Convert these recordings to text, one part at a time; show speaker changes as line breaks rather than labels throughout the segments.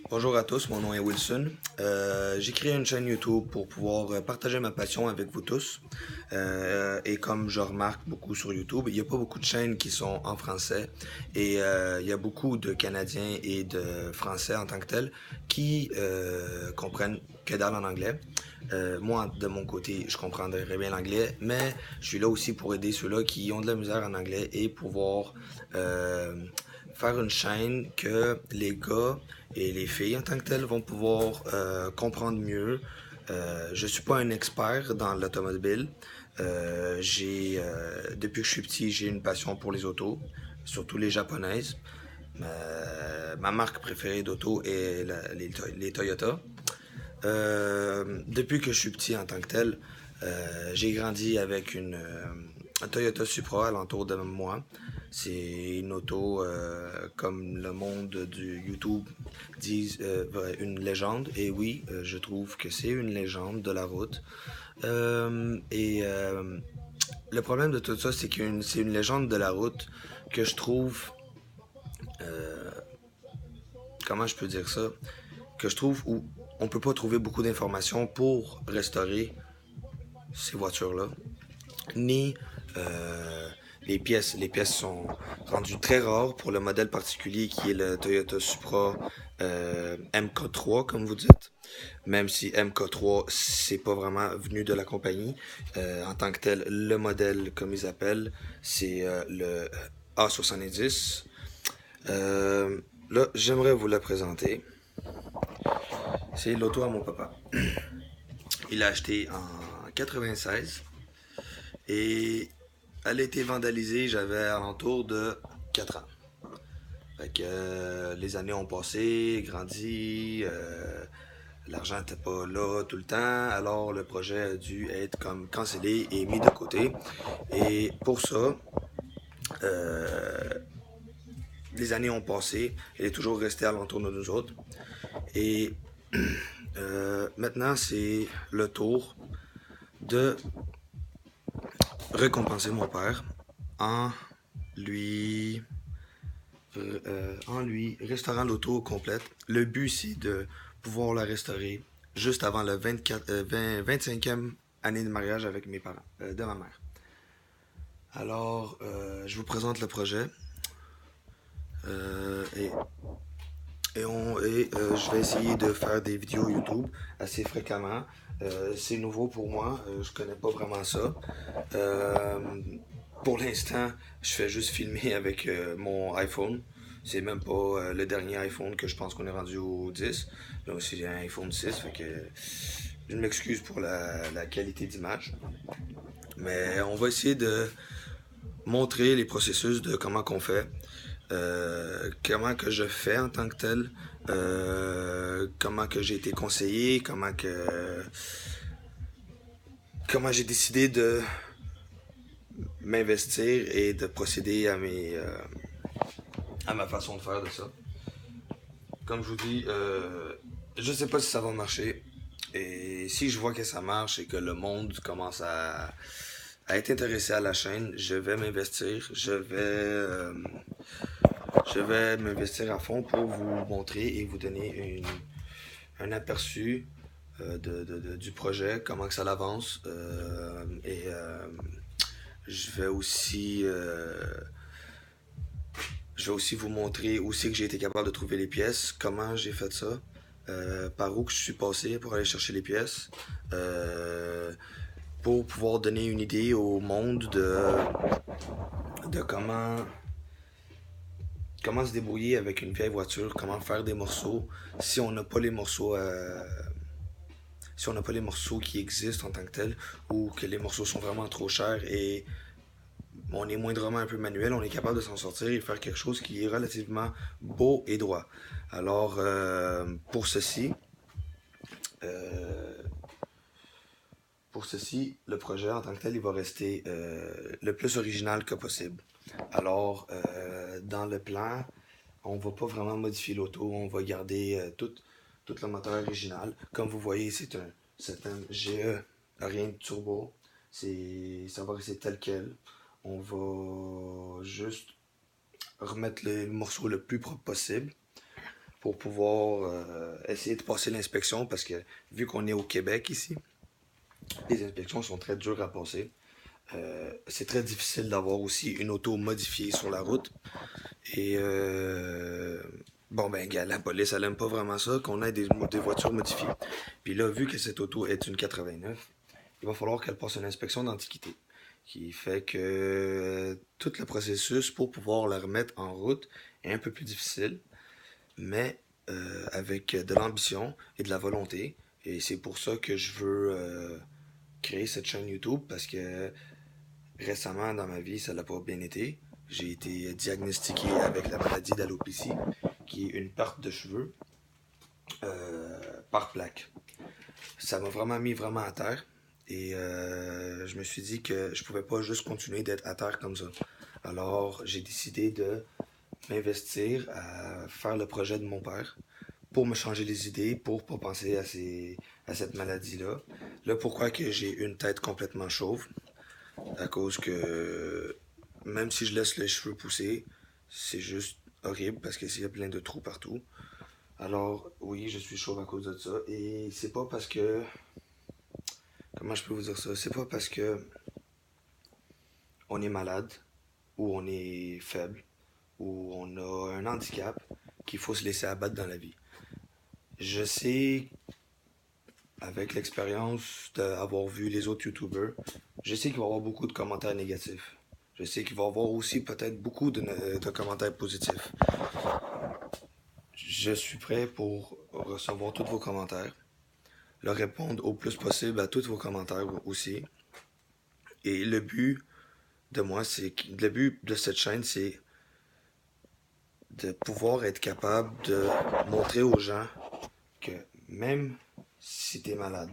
Bonjour à tous, mon nom est Wilson. J'ai créé une chaîne YouTube pour pouvoir partager ma passion avec vous tous. Et comme je remarque beaucoup sur YouTube, il n'y a pas beaucoup de chaînes qui sont en français et il y a beaucoup de Canadiens et de Français en tant que tels qui comprennent que dalle en anglais. Moi, de mon côté, je comprendrais bien l'anglais, mais je suis là aussi pour aider ceux-là qui ont de la misère en anglais et pouvoir euh, faire une chaîne que les gars et les filles en tant que telles vont pouvoir comprendre mieux. Je suis pas un expert dans l'automobile. Depuis que je suis petit, j'ai une passion pour les autos, surtout les japonaises. Ma marque préférée d'auto est les Toyota. Depuis que je suis petit en tant que tel, j'ai grandi avec un Toyota Supra alentour de moi. C'est une auto, comme le monde du YouTube dit, une légende. Et oui, je trouve que c'est une légende de la route. Le problème de tout ça, c'est que c'est une légende de la route que je trouve, euh, comment je peux dire ça, que je trouve où on peut pas trouver beaucoup d'informations pour restaurer ces voitures-là, ni les pièces. Les pièces sont rendues très rares pour le modèle particulier qui est le Toyota Supra MK3, comme vous dites. Même si MK3, c'est pas vraiment venu de la compagnie. En tant que tel, le modèle, comme ils appellent, c'est le A70. Euh, Là, j'aimerais vous la présenter. C'est l'auto à mon papa. Il l'a acheté en 96 et elle a été vandalisée, j'avais alentour de 4 ans. Fait que les années ont passé, grandi, l'argent n'était pas là tout le temps, alors le projet a dû être comme cancellé et mis de côté. Et pour ça, euh, les années ont passé, elle est toujours restée alentour de nous autres. Et maintenant, c'est le tour de récompenser mon père en lui en lui restaurant l'auto complète. Le but, c'est de pouvoir la restaurer juste avant le 25e année de mariage avec mes parents, de ma mère. Alors, je vous présente le projet euh, et, je vais essayer de faire des vidéos YouTube assez fréquemment. C'est nouveau pour moi, je connais pas vraiment ça. Euh, pour l'instant, je fais juste filmer avec mon iPhone. C'est même pas le dernier iPhone que je pense qu'on est rendu au 10. Là aussi, j'ai un iPhone 6, fait que je m'excuse pour la qualité d'image. Mais on va essayer de montrer les processus de comment qu'on fait, comment que je fais en tant que tel, comment que j'ai été conseillé, comment j'ai décidé de m'investir et de procéder à ma façon de faire de ça. Comme je vous dis, je sais pas si ça va marcher. Et si je vois que ça marche et que le monde commence à être intéressé à la chaîne, je vais m'investir. Je vais m'investir à fond pour vous montrer et vous donner un aperçu du projet, comment que ça avance. Je vais aussi je vais aussi vous montrer où c'est que j'ai été capable de trouver les pièces, comment j'ai fait ça, par où que je suis passé pour aller chercher les pièces, euh, pour pouvoir donner une idée au monde de comment se débrouiller avec une vieille voiture, comment faire des morceaux si on n'a pas les morceaux si on n'a pas les morceaux qui existent en tant que tels ou que les morceaux sont vraiment trop chers et on est moindrement un peu manuel, on est capable de s'en sortir et faire quelque chose qui est relativement beau et droit. Alors, euh, pour ceci, le projet en tant que tel, il va rester le plus original que possible. Alors, dans le plan, on va pas vraiment modifier l'auto, on va garder tout le moteur original. Comme vous voyez, c'est un GE, rien de turbo. Ça va rester tel quel. On va juste remettre les morceaux le plus propre possible. pour pouvoir essayer de passer l'inspection parce que vu qu'on est au Québec ici, les inspections sont très dures à passer. C'est très difficile d'avoir aussi une auto modifiée sur la route. Et bon ben gars, la police elle aime pas vraiment ça, qu'on ait des voitures modifiées. Puis là, vu que cette auto est une 89, il va falloir qu'elle passe une inspection d'antiquité. Qui fait que tout le processus pour pouvoir la remettre en route est un peu plus difficile, mais avec de l'ambition et de la volonté. Et c'est pour ça que je veux créer cette chaîne YouTube parce que récemment dans ma vie, ça l'a pas bien été. J'ai été diagnostiqué avec la maladie d'alopécie, qui est une perte de cheveux par plaque. Ça m'a vraiment mis vraiment à terre. Et je me suis dit que je pouvais pas juste continuer d'être à terre comme ça. Alors j'ai décidé de m'investir à faire le projet de mon père pour me changer les idées, pour pas penser à cette maladie-là. Là, pourquoi que j'ai une tête complètement chauve? À cause que même si je laisse les cheveux pousser, c'est juste horrible parce qu'il y a plein de trous partout. Alors, oui, je suis chauve à cause de ça. Et c'est pas parce que. Comment je peux vous dire ça? C'est pas parce que on est malade, ou on est faible, ou on a un handicap qu'il faut se laisser abattre dans la vie. Je sais, avec l'expérience d'avoir vu les autres YouTubers, je sais qu'il va y avoir beaucoup de commentaires négatifs. Je sais qu'il va y avoir aussi peut-être beaucoup de commentaires positifs. Je suis prêt pour recevoir tous vos commentaires, leur répondre au plus possible à tous vos commentaires aussi. Et le but de cette chaîne, c'est de pouvoir être capable de montrer aux gens que même si tu es malade,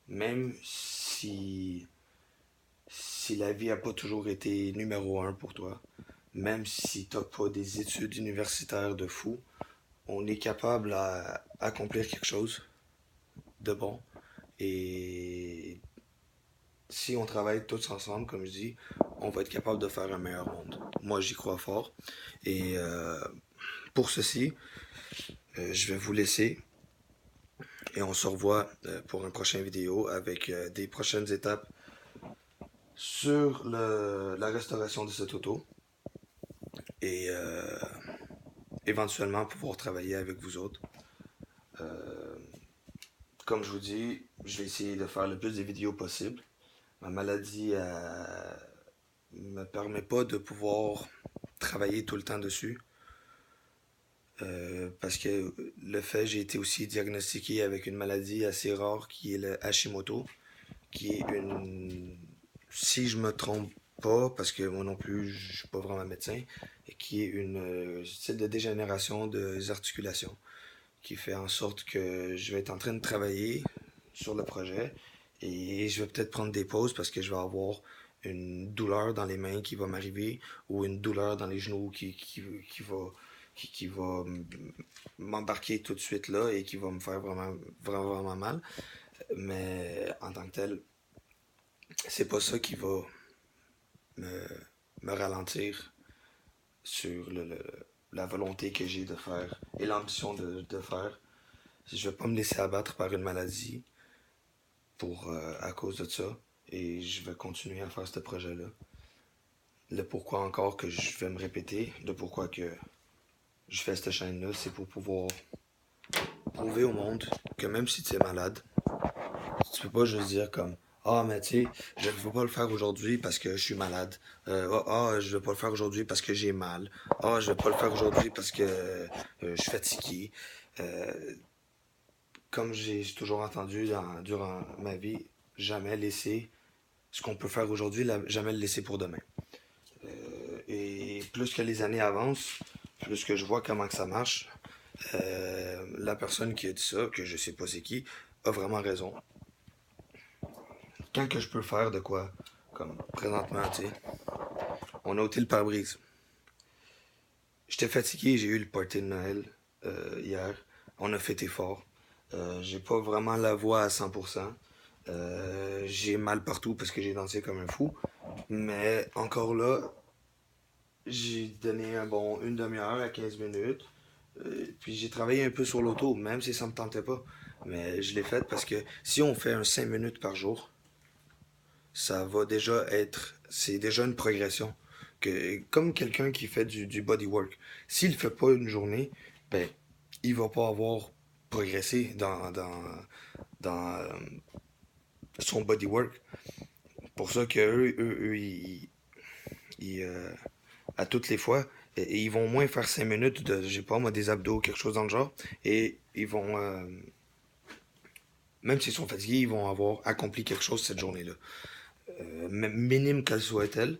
même si la vie n'a pas toujours été numéro un pour toi, même si tu n'as pas des études universitaires de fou, on est capable à accomplir quelque chose de bon. Et si on travaille tous ensemble, comme je dis, on va être capable de faire un meilleur monde. Moi, j'y crois fort. Et pour ceci, je vais vous laisser et on se revoit pour une prochaine vidéo avec des prochaines étapes sur la restauration de cette auto et éventuellement pouvoir travailler avec vous autres. Euh, Comme je vous dis, je vais essayer de faire le plus de vidéos possible. Ma maladie me permet pas de pouvoir travailler tout le temps dessus. Parce que j'ai été aussi diagnostiqué avec une maladie assez rare qui est le Hashimoto, qui est une, si je me trompe pas, parce que moi non plus je suis pas vraiment médecin, qui est une style de dégénération des articulations, qui fait en sorte que je vais être en train de travailler sur le projet et je vais peut-être prendre des pauses parce que je vais avoir une douleur dans les mains qui va m'arriver ou une douleur dans les genoux qui va m'embarquer tout de suite là et qui va me faire vraiment mal. Mais en tant que tel, c'est pas ça qui va me, me ralentir sur la volonté que j'ai de faire et l'ambition de faire. Je vais pas me laisser abattre par une maladie à cause de ça et je vais continuer à faire ce projet-là. Le pourquoi encore que je vais me répéter, le pourquoi que je fais cette chaîne-là, c'est pour pouvoir prouver au monde que même si tu es malade, tu peux pas juste dire comme ah mais tu sais, je ne veux pas le faire aujourd'hui parce que je suis malade. Je vais pas le faire aujourd'hui parce que j'ai mal. Je vais pas le faire aujourd'hui parce que je suis fatigué. Euh, Comme j'ai toujours entendu durant ma vie, jamais laisser ce qu'on peut faire aujourd'hui, jamais le laisser pour demain. Et plus que les années avancent, plus que je vois comment que ça marche, la personne qui a dit ça, que je sais pas c'est qui, a vraiment raison. Quand que je peux faire de quoi, comme présentement, tu sais, on a ôté le pare-brise. J'étais fatigué, j'ai eu le party de Noël hier. On a fêté fort. J'ai pas vraiment la voix à 100%. J'ai mal partout parce que j'ai dansé comme un fou. Mais encore là, j'ai donné une demi-heure à 15 minutes. Puis j'ai travaillé un peu sur l'auto, même si ça me tentait pas. Mais je l'ai fait parce que si on fait un 5 minutes par jour, ça va déjà être, c'est déjà une progression. Comme quelqu'un qui fait du bodywork. S'il fait pas une journée, ben, il va pas avoir progressé dans son bodywork. Pour ça que eux à toutes les fois, ils vont au moins faire 5 minutes de, je sais pas moi, des abdos, quelque chose dans le genre, et ils vont, même s'ils sont fatigués, ils vont avoir accompli quelque chose cette journée-là. Minime qu'elle soit-elle,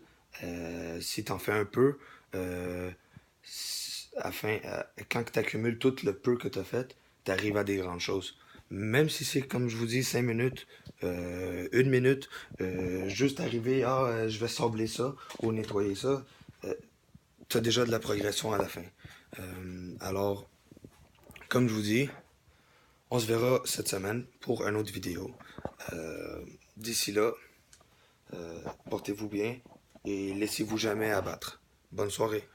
si t'en fais un peu, euh, quand tu accumules tout le peu que t'as fait, t'arrives à des grandes choses. Même si c'est, comme je vous dis, 5 minutes, 1 minute, juste arriver, je vais sabler ça ou nettoyer ça, t'as déjà de la progression à la fin. Alors, comme je vous dis, on se verra cette semaine pour une autre vidéo. D'ici là, portez-vous bien et laissez-vous jamais abattre. Bonne soirée.